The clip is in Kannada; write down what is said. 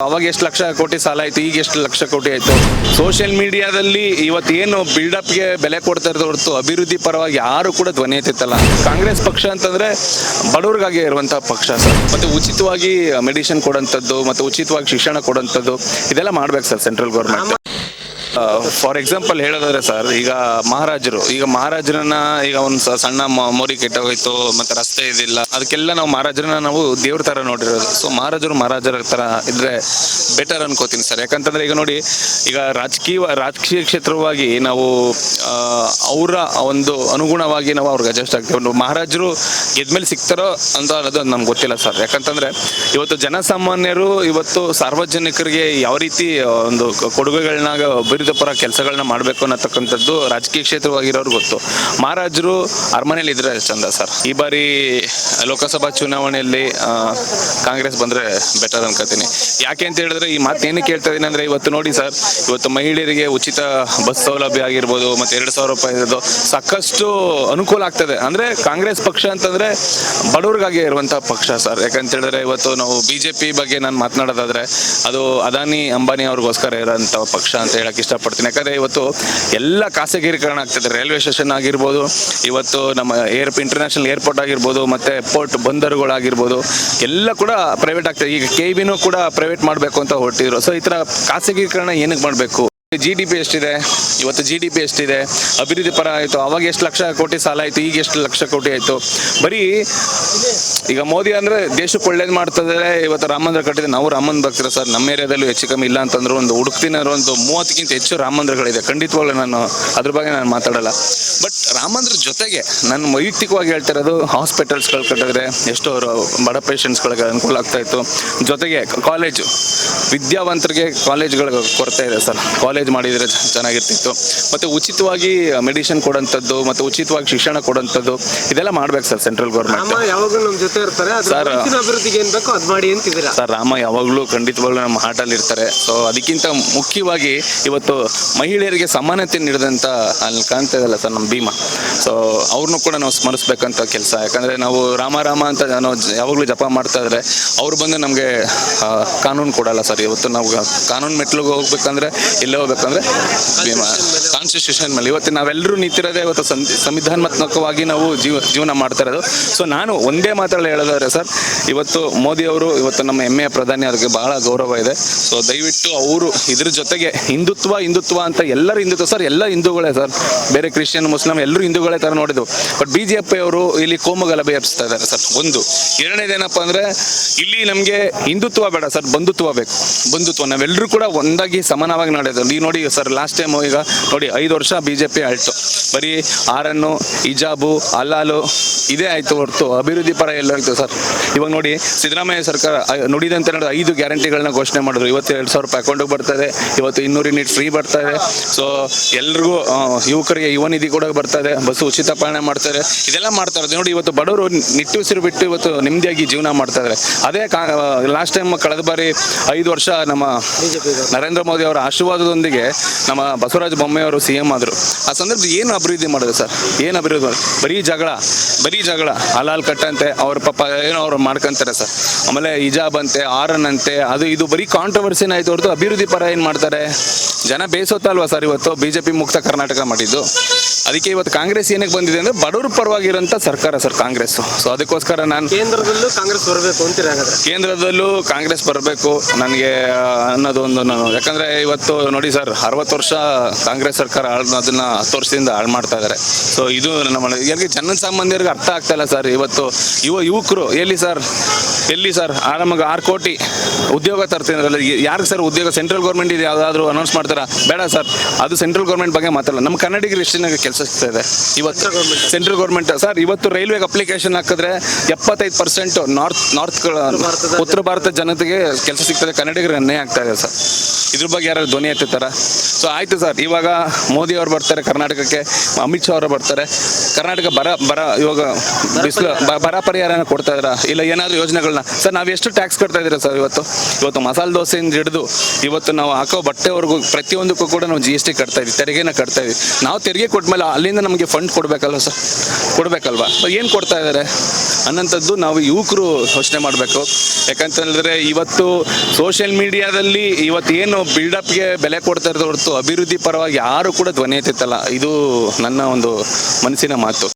ಅವಾಗ ಎಷ್ಟು ಲಕ್ಷ ಕೋಟಿ ಸಾಲ ಆಯ್ತು, ಈಗ ಎಷ್ಟು ಲಕ್ಷ ಕೋಟಿ ಆಯ್ತು. ಸೋಷಿಯಲ್ ಮೀಡಿಯಾದಲ್ಲಿ ಇವತ್ತೇನು ಬಿಲ್ಡಪ್ಗೆ ಬೆಲೆ ಕೊಡ್ತಾ ಇರೋದು ಹೊರತು ಅಭಿವೃದ್ಧಿ ಪರವಾಗಿ ಯಾರು ಕೂಡ ಧ್ವನಿ ಎತ್ತಿತ್ತಲ್ಲ. ಕಾಂಗ್ರೆಸ್ ಪಕ್ಷ ಅಂತಂದ್ರೆ ಬಡವ್ರಿಗಾಗಿ ಇರುವಂತಹ ಪಕ್ಷ ಸರ್. ಮತ್ತೆ ಉಚಿತವಾಗಿ ಮೆಡಿಸಿನ್ ಕೊಡೋಂಥದ್ದು, ಮತ್ತೆ ಉಚಿತವಾಗಿ ಶಿಕ್ಷಣ ಕೊಡೋಂಥದ್ದು, ಇದೆಲ್ಲ ಮಾಡ್ಬೇಕು sir central government. For example ಹೇಳೋದಾದ್ರೆ ಸರ್, ಈಗ ಮಹಾರಾಜರನ್ನ ಈಗ ಒಂದು ಸಣ್ಣ ಮೋರಿ ಕೆಟ್ಟೋಯ್ತು, ಮತ್ತೆ ರಸ್ತೆ ಇದಿಲ್ಲ, ಅದಕ್ಕೆಲ್ಲ ನಾವು ಮಹಾರಾಜರನ್ನ ನಾವು ದೇವ್ರ ತರ ನೋಡಿರೋದು. ಸೊ ಮಹಾರಾಜರ ತರ ಇದ್ರೆ ಬೆಟರ್ ಅನ್ಕೋತೀನಿ ಸರ್. ಯಾಕಂತಂದ್ರೆ ಈಗ ನೋಡಿ, ಈಗ ರಾಜಕೀಯ ಕ್ಷೇತ್ರವಾಗಿ ನಾವು ಅವರ ಒಂದು ಅನುಗುಣವಾಗಿ ನಾವು ಅವ್ರಿಗೆ ಅಡ್ಜಸ್ಟ್ ಆಗ್ತೀವಿ. ಮಹಾರಾಜರು ಗೆದ್ಮೇಲೆ ಸಿಗ್ತಾರೋ ಅಂತ ಅನ್ನೋದು ನಮ್ಗೆ ಗೊತ್ತಿಲ್ಲ ಸರ್. ಯಾಕಂತಂದ್ರೆ ಇವತ್ತು ಜನಸಾಮಾನ್ಯರು ಇವತ್ತು ಸಾರ್ವಜನಿಕರಿಗೆ ಯಾವ ರೀತಿ ಒಂದು ಕೊಡುಗೆಗಳನ್ನ ಅಭಿವೃದ್ಧಿ ಪರ ಕೆಲಸಗಳನ್ನ ಮಾಡಬೇಕು ಅನ್ನತಕ್ಕಂಥದ್ದು ರಾಜಕೀಯ ಕ್ಷೇತ್ರವಾಗಿರೋರು ಗೊತ್ತು. ಮಹಾರಾಜರು ಅರಮನೆಯಲ್ಲಿ ಇದ್ರೆ ಚಂದ ಸರ್. ಈ ಬಾರಿ ಲೋಕಸಭಾ ಚುನಾವಣೆಯಲ್ಲಿ ಕಾಂಗ್ರೆಸ್ ಬಂದ್ರೆ ಬೆಟರ್ ಅನ್ಕೋತೀನಿ. ಯಾಕೆ ಅಂತ ಹೇಳಿದ್ರೆ, ಈ ಮಾತು ಏನಕ್ಕೆ ಹೇಳ್ತಾ ಇದೀನಿ ಅಂದ್ರೆ, ಇವತ್ತು ನೋಡಿ ಸರ್, ಇವತ್ತು ಮಹಿಳೆಯರಿಗೆ ಉಚಿತ ಬಸ್ ಸೌಲಭ್ಯ ಆಗಿರ್ಬೋದು, ಮತ್ತೆ 2,000 ರೂಪಾಯಿ ಇರೋದು ಸಾಕಷ್ಟು ಅನುಕೂಲ ಆಗ್ತದೆ. ಅಂದ್ರೆ ಕಾಂಗ್ರೆಸ್ ಪಕ್ಷ ಅಂತಂದ್ರೆ ಬಡವ್ರಿಗಾಗಿ ಇರುವಂತಹ ಪಕ್ಷ ಸರ್. ಯಾಕಂತ ಹೇಳಿದ್ರೆ, ಇವತ್ತು ನಾವು ಬಿಜೆಪಿ ಬಗ್ಗೆ ನಾನು ಮಾತನಾಡೋದಾದ್ರೆ ಅದು ಅದಾನಿ ಅಂಬಾನಿ ಅವ್ರಿಗೋಸ್ಕರ ಇರೋಂಥ ಪಕ್ಷ ಅಂತ ಹೇಳಕ್ ಇಷ್ಟಪಡ್ತೀನಿ. ಯಾಕಂದ್ರೆ ಇವತ್ತು ಎಲ್ಲ ಖಾಸಗೀಕರಣ ಆಗ್ತದೆ. ರೈಲ್ವೆ ಸ್ಟೇಷನ್ ಆಗಿರ್ಬೋದು, ಇವತ್ತು ನಮ್ಮ ಇಂಟರ್ನ್ಯಾಷನಲ್ ಏರ್ಪೋರ್ಟ್ ಆಗಿರ್ಬೋದು, ಮತ್ತೆ ಪೋರ್ಟ್ ಬಂದರುಗಳಾಗಿರ್ಬೋದು, ಎಲ್ಲ ಕೂಡ ಪ್ರೈವೇಟ್ ಆಗ್ತದೆ. ಈಗ KEBನೂ ಕೂಡ ಪ್ರೈವೇಟ್ ಮಾಡಬೇಕು ಅಂತ ಹೊರಟಿದ್ರು. ಸೊ ಈ ತರ ಖಾಸಗೀಕರಣ ಏನಕ್ಕೆ ಮಾಡಬೇಕು? GDP ಎಷ್ಟಿದೆ, ಇವತ್ತು GDP ಎಷ್ಟಿದೆ, ಅಭಿವೃದ್ಧಿ ಪರ ಆಯಿತು. ಅವಾಗ ಎಷ್ಟು ಲಕ್ಷ ಕೋಟಿ ಸಾಲ ಆಯಿತು, ಈಗ ಎಷ್ಟು ಲಕ್ಷ ಕೋಟಿ ಆಯಿತು. ಬರೀ ಈಗ ಮೋದಿ ಅಂದ್ರೆ ದೇಶಕ್ಕೆ ಒಳ್ಳೇದು ಮಾಡ್ತಿದ್ದಾರೆ. ಇವತ್ತು ರಾಮ ಮಂದಿರ ಕಟ್ಟಿದೆ, ನಾವು ರಾಮ ಮಂದಿರ ಭಕ್ತರು ಸರ್. ನಮ್ಮ ಏರಿಯಾದಲ್ಲೂ ಹೆಚ್ಚು ಕಮ್ಮಿ ಇಲ್ಲ ಅಂತಂದ್ರು ಒಂದು ಹುಡುಕ್ತಿನಾರು ಒಂದು 30ಕ್ಕಿಂತ ಹೆಚ್ಚು ರಾಮ ಮಂದಿರಗಳಿದೆ. ಖಂಡಿತವಾಗ್ಲೂ ನಾನು ಅದ್ರ ಬಗ್ಗೆ ನಾನು ಮಾತಾಡಲ್ಲ. ಬಟ್ ರಾಮ ಮಂದಿರ ಜೊತೆಗೆ ನಾನು ವೈಯಕ್ತಿಕವಾಗಿ ಹೇಳ್ತಾ ಇರೋದು, ಹಾಸ್ಪಿಟಲ್ಸ್ಗಳು ಕಟ್ಟಿದ್ರೆ ಎಷ್ಟೋ ಬಡ ಪೇಷಂಟ್ಸ್ಗಳಿಗೆ ಅನುಕೂಲ ಆಗ್ತಾ ಇತ್ತು. ಜೊತೆಗೆ ಕಾಲೇಜು, ವಿದ್ಯಾವಂತರಿಗೆ ಕಾಲೇಜ್ಗಳ ಕೊರತೆ ಇದೆ ಸರ್. ಕಾಲೇಜ್ ಮಾಡಿದ್ರೆ ಚೆನ್ನಾಗಿರ್ತಿತ್ತು. ಮತ್ತೆ ಉಚಿತವಾಗಿ ಮೆಡಿಸಿನ್ ಕೊಡೋಂಥದ್ದು, ಮತ್ತೆ ಉಚಿತವಾಗಿ ಶಿಕ್ಷಣ ಕೊಡೋಂಥದ್ದು, ಇದೆಲ್ಲ ಮಾಡ್ಬೇಕು sir central government. Sir Rama ಯಾವಾಗಲೂ ಖಂಡಿತವಾಗ್ಲೂ ನಮ್ಮ ಹಾರ್ಟಲ್ಲಿ ಇರ್ತಾರೆ. ಸೊ ಅದಕ್ಕಿಂತ ಮುಖ್ಯವಾಗಿ ಇವತ್ತು ಮಹಿಳೆಯರಿಗೆ ಸಮಾನತೆ ನೀಡಿದಂತ ಅಲ್ಲಿ ಕಾಣ್ತಾ ಇದಲ್ಲ ಸರ್ ನಮ್ಮ ಭೀಮಾ. ಸೊ ಅವ್ರನ್ನೂ ಕೂಡ ನಾವು ಸ್ಮರಿಸ್ಬೇಕಂತ ಕೆಲಸ. ಯಾಕಂದ್ರೆ ನಾವು ರಾಮ ಅಂತ ನಾವು ಯಾವಾಗಲೂ ಜಪ ಮಾಡ್ತಾ ಇದ್ರೆ ಅವ್ರು ಬಂದು ನಮಗೆ ಕಾನೂನು ಕೊಡಲ್ಲ ಸರ್. ಇವತ್ತು ನಾವು ಕಾನೂನು ಮೆಟ್ಲಿಗೆ ಹೋಗ್ಬೇಕಂದ್ರೆ ಎಲ್ಲೇ ಹೋಗ್ಬೇಕಂದ್ರೆ ಕಾನ್ಸ್ಟಿಟ್ಯೂಷನ್ ಮೇಲೆ ಇವತ್ತು ನಾವೆಲ್ಲರೂ ನಿಂತಿರೋದೇ ಇವತ್ತು ಸಂವಿಧಾನಾತ್ಮಕವಾಗಿ ನಾವು ಜೀವನ ಮಾಡ್ತಾ ಇರೋದು. ಸೊ ನಾನು ಒಂದೇ ಮಾತಲ್ಲಿ ಹೇಳೋದಾದ್ರೆ ಸರ್, ಇವತ್ತು ಮೋದಿ ಅವರು ಇವತ್ತು ನಮ್ಮ ಹೆಮ್ಮೆಯ ಪ್ರಧಾನಿ, ಅವ್ರಿಗೆ ಬಹಳ ಗೌರವ ಇದೆ. ಸೊ ದಯವಿಟ್ಟು ಅವರು ಇದ್ರ ಜೊತೆಗೆ ಹಿಂದುತ್ವ ಅಂತ ಎಲ್ಲರೂ ಹಿಂದುತ್ವ ಸರ್, ಎಲ್ಲ ಹಿಂದೂಗಳೇ ಸರ್. ಬೇರೆ ಕ್ರಿಶ್ಚಿಯನ್ ಮುಸ್ಲಿಂ ಎಲ್ಲರೂ ಹಿಂದೂಗಳೇ ತರ ನೋಡಿದ್ವು. ಬಟ್ BJP ಅವರು ಇಲ್ಲಿ ಕೋಮುಗಲಭೆ ಎಬ್ಸ್ತಾ ಇದ್ದಾರೆ ಸರ್. ಒಂದು ಎರಡನೇದೇನಪ್ಪ ಅಂದ್ರೆ, ಇಲ್ಲಿ ನಮ್ಗೆ ಹಿಂದುತ್ವ ಬೇಡ ಸರ್, ಬಂಧುತ್ವ ಬೇಕು. ಬಂಧುತ್ವ ನಾವೆಲ್ಲರೂ ಕೂಡ ಒಂದಾಗಿ ಸಮಾನವಾಗಿ ನಡೆಯೋದು. ನೀವು ನೋಡಿ ಸರ್, ಲಾಸ್ಟ್ ಟೈಮ್ ಈಗ ನೋಡಿ 5 ವರ್ಷ BJP ಆಳ್ತು. ಬರೀ ಆರನ್ನು ಹಿಜಾಬು ಹಲಾಲು ಇದೇ ಆಯ್ತು ಹೊರತು ಅಭಿವೃದ್ಧಿ ಪರ ಎಲ್ಲ ಆಯ್ತು ಸರ್. ಇವಾಗ ನೋಡಿ ಸಿದ್ದರಾಮಯ್ಯ ಸರ್ಕಾರ ನುಡಿದಂತೆ 5 ಗ್ಯಾರಂಟಿಗಳನ್ನ ಘೋಷಣೆ ಮಾಡಿದ್ರು. ಇವತ್ತು 2,000 ರೂಪಾಯಿ ಅಕೌಂಟಿಗೆ ಬರ್ತಾ ಇದೆ. ಇವತ್ತು 200 ಯೂನಿಟ್ ಫ್ರೀ ಬರ್ತಾ ಇದೆ. ಸೊ ಎಲ್ರಿಗೂ ಯುವಕರಿಗೆ ಯುವ ನಿಧಿ ಕೂಡ ಬರ್ತಾ ಇದೆ. ಬಸ್ಸು ಉಚಿತ ಪ್ರಯಾಣ ಮಾಡ್ತಾರೆ. ಇದೆಲ್ಲ ಮಾಡ್ತಾ ಇರೋದು ನೋಡಿ. ಇವತ್ತು ಬಡವರು ನಿಟ್ಟುಸಿರು ಬಿಟ್ಟು ಇವತ್ತು ನೆಮ್ಮದಿಯಾಗಿ ಜೀವನ ಮಾಡ್ತಾ ಇದ್ದಾರೆ. ಅದೇ ಲಾಸ್ಟ್ ಟೈಮ್ ಕಳೆದ ಬಾರಿ 5 ವರ್ಷ ನಮ್ಮ ನರೇಂದ್ರ ಮೋದಿ ಅವರ ಆಶೀರ್ವಾದದೊಂದಿಗೆ ನಮ್ಮ ಬಸವರಾಜ ಬೊಮ್ಮಾಯಿ ಅವರು CM ಆದ್ರು. ಆ ಸಂದರ್ಭದಲ್ಲಿ ಏನು ಅಭಿವೃದ್ಧಿ ಮಾಡಿದ್ರು ಸರ್? ಏನು ಅಭಿವೃದ್ಧಿ ಮಾಡಿದ್ರು? ಬರೀ ಜಗಳ ಹಲಾಲ್ ಕಟ್ಟಂತೆ ಅವ್ರ ಪಾಪ ಏನೋ ಅವ್ರು ಮಾಡ್ಕೊಂತಾರೆ ಸರ್. ಆಮೇಲೆ ಹಿಜಾಬ್ ಅಂತೆ, ಆರನ್ ಅಂತೆ, ಅದು ಇದು ಬರೀ ಕಾಂಟ್ರವರ್ಸಿನ ಆಯ್ತು ಹೊರತು ಅಭಿವೃದ್ಧಿ ಪರ ಏನ್ ಮಾಡ್ತಾರೆ? ಜನ ಬೇಸೋತ್ತಲ್ವಾ ಸರ್ ಇವತ್ತು BJP ಮುಕ್ತ ಕರ್ನಾಟಕ ಮಾಡಿದ್ದು. ಅದಕ್ಕೆ ಇವತ್ತು ಕಾಂಗ್ರೆಸ್ ಏನಕ್ಕೆ ಬಂದಿದೆ ಅಂದ್ರೆ ಬಡವ್ರ ಪರವಾಗಿರೋಂಥ ಸರ್ಕಾರ ಸರ್ ಕಾಂಗ್ರೆಸ್. ಸೊ ಅದಕ್ಕೋಸ್ಕರ ನಾನು ಕೇಂದ್ರದಲ್ಲೂ ಕಾಂಗ್ರೆಸ್ ಬರಬೇಕು ಅಂತೀರ? ಕೇಂದ್ರದಲ್ಲೂ ಕಾಂಗ್ರೆಸ್ ಬರಬೇಕು ನನಗೆ ಅನ್ನೋದೊಂದು ನಾನು. ಯಾಕಂದ್ರೆ ಇವತ್ತು ನೋಡಿ ಸರ್, 60 ವರ್ಷ ಕಾಂಗ್ರೆಸ್ ಸರ್ಕಾರ ಅದನ್ನ 10 ವರ್ಷದಿಂದ ಹಾಳು ಮಾಡ್ತಾ ಇದ್ದಾರೆ. ಸೊ ಇದು ನಮ್ಮ ಜನಸಾಮಾನ್ಯರಿಗೆ ಅರ್ಥ ಆಗ್ತಾ ಇಲ್ಲ ಸರ್. ಇವತ್ತು ಯುವಕರು ಎಲ್ಲಿ ಸರ್ ನಮಗೆ 6 ಕೋಟಿ ಉದ್ಯೋಗ ತರ್ತಿದ್ರಲ್ಲ, ಯಾರಿಗೆ ಸರ್ ಉದ್ಯೋಗ? ಸೆಂಟ್ರಲ್ ಗೌರ್ಮೆಂಟ್ ಇದು ಯಾವ್ದಾದ್ರು ಅನೌನ್ಸ್ ಮಾಡ್ತಾರ? ಬೇಡ ಸರ್, ಅದು ಸೆಂಟ್ರಲ್ ಗೌರ್ಮೆಂಟ್ ಬಗ್ಗೆ ಮಾತಾಡಲ್ಲ. ನಮ್ಮ ಕನ್ನಡಿಗರು ಎಷ್ಟು ಕೆಲಸ ಸಿಗ್ತಾ ಇದೆ ಇವತ್ತು ಸೆಂಟ್ರಲ್ ಗೌರ್ಮೆಂಟ್ ಸರ್. ಇವತ್ತು ರೈಲ್ವೆಗೆ ಅಪ್ಲಿಕೇಶನ್ ಹಾಕಿದ್ರೆ 75% ನಾರ್ತ್ ಉತ್ತರ ಭಾರತ ಜನತೆಗೆ ಕೆಲಸ ಸಿಗ್ತದೆ. ಕನ್ನಡಿಗರು ಅನ್ಯಾಯ ಆಗ್ತಾ ಇದೆ ಸರ್. ಇದ್ರ ಬಗ್ಗೆ ಯಾರು ಧ್ವನಿ ಎತ್ತಾರ? ಸೊ ಆಯಿತು ಸರ್, ಇವಾಗ ಮೋದಿ ಅವರು ಬರ್ತಾರೆ ಕರ್ನಾಟಕಕ್ಕೆ, ಅಮಿತ್ ಶಾ ಅವರು ಬರ್ತಾರೆ, ಕರ್ನಾಟಕ ಇವಾಗ ಬಿಸಿಲು ಬರ ಪರಿಹಾರನ ಕೊಡ್ತಾ ಇದ್ದೀರಾ ಇಲ್ಲ ಏನಾದರೂ ಯೋಜನೆಗಳನ್ನ? ಸರ್ ನಾವು ಎಷ್ಟು ಟ್ಯಾಕ್ಸ್ ಕಟ್ತಾ ಇದ್ದೀರಾ ಸರ್? ಇವತ್ತು ಮಸಾಲೆ ದೋಸೆಯಿಂದ ಹಿಡಿದು ಇವತ್ತು ನಾವು ಹಾಕೋ ಬಟ್ಟೆವರೆಗೂ ಪ್ರತಿಯೊಂದಕ್ಕೂ ಕೂಡ ನಾವು GST ಕಟ್ತಾ ಇದ್ದೀವಿ, ತೆರಿಗೆನ ಕಟ್ತಾ ಇದ್ದೀವಿ. ನಾವು ತೆರಿಗೆ ಕೊಟ್ಮೇಲೆ ಅಲ್ಲಿಂದ ನಮಗೆ ಫಂಡ್ ಕೊಡಬೇಕಲ್ವ ಸರ್? ಕೊಡಬೇಕಲ್ವಾ? ಏನು ಕೊಡ್ತಾ ಇದ್ದಾರೆ ಅನ್ನೋಂಥದ್ದು ನಾವು ಯುವಕರು ಯೋಚನೆ ಮಾಡಬೇಕು. ಯಾಕಂತ ಹೇಳಿದ್ರೆ ಇವತ್ತು ಸೋಷಿಯಲ್ ಮೀಡಿಯಾದಲ್ಲಿ ಇವತ್ತು ಏನು ಬಿಲ್ಡಪ್ಗೆ ಬೆಲೆ ಕೊಡ್ತಾ ಇರೋದು ಹೊರತು ಅಭಿವೃದ್ಧಿ ಪರವಾಗಿ ಯಾರು ಕೂಡ ಧ್ವನಿ ಎತ್ತಿತ್ತಲ್ಲ. ಇದು ನನ್ನ ಒಂದು ಮನಸ್ಸಿನ ಮಾತು.